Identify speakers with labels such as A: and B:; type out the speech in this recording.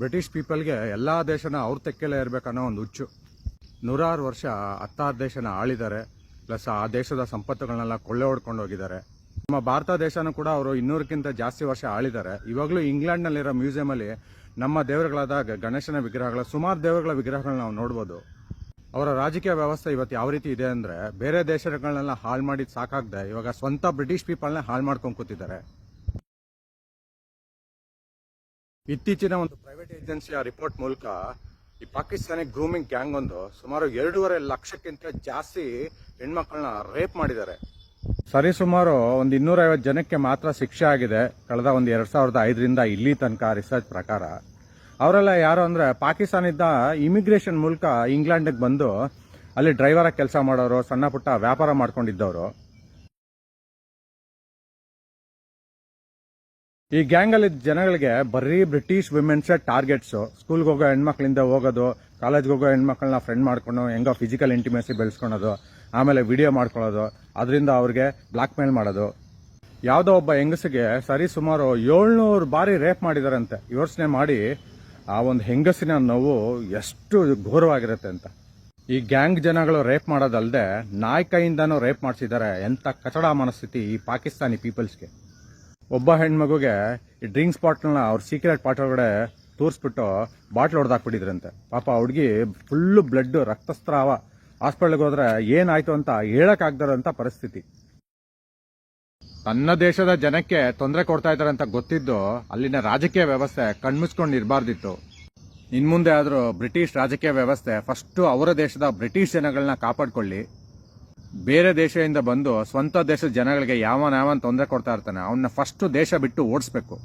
A: British ಪೀಪಲ್ಗೆ ಎಲ್ಲ ದೇಶನ ಅವ್ರ ತೆಕ್ಕೆಲೇ ಇರಬೇಕನ್ನೋ ಒಂದು ಹುಚ್ಚು. 106 ವರ್ಷ 16 ದೇಶನ ಆಳಿದ್ದಾರೆ. ಪ್ಲಸ್ ಆ ದೇಶದ ಸಂಪತ್ತುಗಳನ್ನೆಲ್ಲ ಕೊಳ್ಳೆ ಹೊಡ್ಕೊಂಡು ಹೋಗಿದ್ದಾರೆ. ನಮ್ಮ ಭಾರತ ದೇಶನೂ ಕೂಡ ಅವರು 200ಕ್ಕಿಂತ ಜಾಸ್ತಿ ವರ್ಷ ಆಳಿದ್ದಾರೆ. ಇವಾಗಲೂ ಇಂಗ್ಲೆಂಡ್ನಲ್ಲಿರೋ ಮ್ಯೂಸಿಯಮಲ್ಲಿ ನಮ್ಮ ದೇವರುಗಳಾದ ಗಣೇಶನ ವಿಗ್ರಹಗಳ ಸುಮಾರು ದೇವರುಗಳ ವಿಗ್ರಹಗಳನ್ನ ನಾವು ನೋಡ್ಬೋದು. ಅವರ ರಾಜಕೀಯ ವ್ಯವಸ್ಥೆ ಇವತ್ತು ಯಾವ ರೀತಿ ಇದೆ ಅಂದರೆ, ಬೇರೆ ದೇಶಗಳನ್ನೆಲ್ಲ ಹಾಳು ಮಾಡಿದ್ದು ಸಾಕಾಗದೆ ಇವಾಗ ಸ್ವಂತ ಬ್ರಿಟಿಷ್ ಪೀಪಲ್ನೇ ಹಾಳು ಮಾಡ್ಕೊಂಡು ಕೂತಿದ್ದಾರೆ. ಇತ್ತೀಚಿನ ಒಂದು ಪ್ರೈವೇಟ್ ಏಜೆನ್ಸಿಯ ರಿಪೋರ್ಟ್ ಮೂಲಕ ಈ ಪಾಕಿಸ್ತಾನಿ ಗ್ರೂಮಿಂಗ್ ಗ್ಯಾಂಗ್ ಒಂದು ಸುಮಾರು 2.5 ಲಕ್ಷಕ್ಕಿಂತ ಜಾಸ್ತಿ ಹೆಣ್ಮಕ್ಳನ್ನ ರೇಪ್ ಮಾಡಿದ್ದಾರೆ. ಸರಿಸುಮಾರು ಒಂದು 250 ಜನಕ್ಕೆ ಮಾತ್ರ ಶಿಕ್ಷೆ ಆಗಿದೆ ಕಳೆದ ಒಂದು 2005ರಿಂದ ಇಲ್ಲಿ ತನಕ ರಿಸರ್ಚ್ ಪ್ರಕಾರ. ಅವರೆಲ್ಲ ಯಾರು ಅಂದ್ರೆ ಪಾಕಿಸ್ತಾನದ ಇಮಿಗ್ರೇಷನ್ ಮೂಲಕ ಇಂಗ್ಲೆಂಡ್ಗೆ ಬಂದು ಅಲ್ಲಿ ಡ್ರೈವರ್ ಆಗಿ ಕೆಲಸ ಮಾಡೋರು, ಸಣ್ಣ ಪುಟ್ಟ ವ್ಯಾಪಾರ ಮಾಡ್ಕೊಂಡಿದ್ದವರು. ಈ ಗ್ಯಾಂಗಲ್ಲಿ ಜನಗಳಿಗೆ ಬರೀ ಬ್ರಿಟಿಷ್ ವಿಮೆನ್ಸ್ ಟಾರ್ಗೆಟ್ಸು. ಸ್ಕೂಲ್ಗೆ ಹೋಗೋ ಹೆಣ್ಮಕ್ಳಿಂದ ಹೋಗೋದು, ಕಾಲೇಜ್ಗೆ ಹೋಗೋ ಹೆಣ್ಮಕ್ಳನ್ನ ಫ್ರೆಂಡ್ ಮಾಡ್ಕೊಂಡು ಹೆಂಗೋ ಫಿಸಿಕಲ್ ಇಂಟಿಮೆಸಿ ಬೆಳೆಸ್ಕೊಳೋದು, ಆಮೇಲೆ ವಿಡಿಯೋ ಮಾಡ್ಕೊಳ್ಳೋದು, ಅದರಿಂದ ಅವ್ರಿಗೆ ಬ್ಲಾಕ್ ಮೇಲ್ ಮಾಡೋದು. ಯಾವುದೋ ಒಬ್ಬ ಹೆಂಗಸಿಗೆ ಸರಿ ಸುಮಾರು 700 ಬಾರಿ ರೇಪ್ ಮಾಡಿದಾರಂತೆ. ಯೋಚನೆ ಮಾಡಿ ಆ ಒಂದು ಹೆಂಗಸಿನ ನೋವು ಎಷ್ಟು ಘೋರವಾಗಿರುತ್ತೆ ಅಂತ. ಈ ಗ್ಯಾಂಗ್ ಜನಗಳು ರೇಪ್ ಮಾಡೋದಲ್ಲದೆ ನಾಯಿ ಕೈಯಿಂದನೂ ರೇಪ್ ಮಾಡಿಸಿದ್ದಾರೆ. ಎಂಥ ಕಚಡ ಮನಸ್ಥಿತಿ ಈ ಪಾಕಿಸ್ತಾನಿ ಪೀಪಲ್ಸ್ಗೆ. ಒಬ್ಬ ಹೆಣ್ಮಗುಗೆ ಈ ಡ್ರಿಂಕ್ಸ್ ಬಾಟ್ಲನ್ನ ಅವ್ರ ಸೀಕ್ರೆಟ್ ಪಾಟ್ ಒಳಗಡೆ ತೋರಿಸ್ಬಿಟ್ಟು ಬಾಟ್ಲ್ ಹೊಡೆದಾಕ್ಬಿಟ್ಟಿದ್ರಂತೆ. ಪಾಪ ಹುಡುಗಿ ಫುಲ್ಲು ಬ್ಲಡ್, ರಕ್ತಸ್ರಾವ. ಹಾಸ್ಪಿಟಲ್ಗೆ ಹೋದ್ರೆ ಏನಾಯ್ತು ಅಂತ ಹೇಳಕ್ಕಾಗ್ದಾರಂತ ಪರಿಸ್ಥಿತಿ. ತನ್ನ ದೇಶದ ಜನಕ್ಕೆ ತೊಂದರೆ ಕೊಡ್ತಾ ಇದ್ದಾರೆ ಅಂತ ಗೊತ್ತಿದ್ದು ಅಲ್ಲಿನ ರಾಜಕೀಯ ವ್ಯವಸ್ಥೆ ಕಣ್ಮುಚ್ಕೊಂಡು ಇರಬಾರ್ದಿತ್ತು. ಇನ್ಮುಂದೆ ಆದರೂ ಬ್ರಿಟಿಷ್ ರಾಜಕೀಯ ವ್ಯವಸ್ಥೆ ಫಸ್ಟು ಅವರ ದೇಶದ ಬ್ರಿಟಿಷ್ ಜನಗಳನ್ನ ಕಾಪಾಡ್ಕೊಳ್ಳಿ. ಬೇರೆ ದೇಶದಿಂದ ಬಂದು ಸ್ವಂತ ದೇಶದ ಜನಗಳಿಗೆ ಯಾವನ್ ತೊಂದರೆ ಕೊಡ್ತಾ ಇರ್ತಾನೆ ಅವನ್ನ ಫಸ್ಟ್ ದೇಶ ಬಿಟ್ಟು ಓಡಿಸ್ಬೇಕು.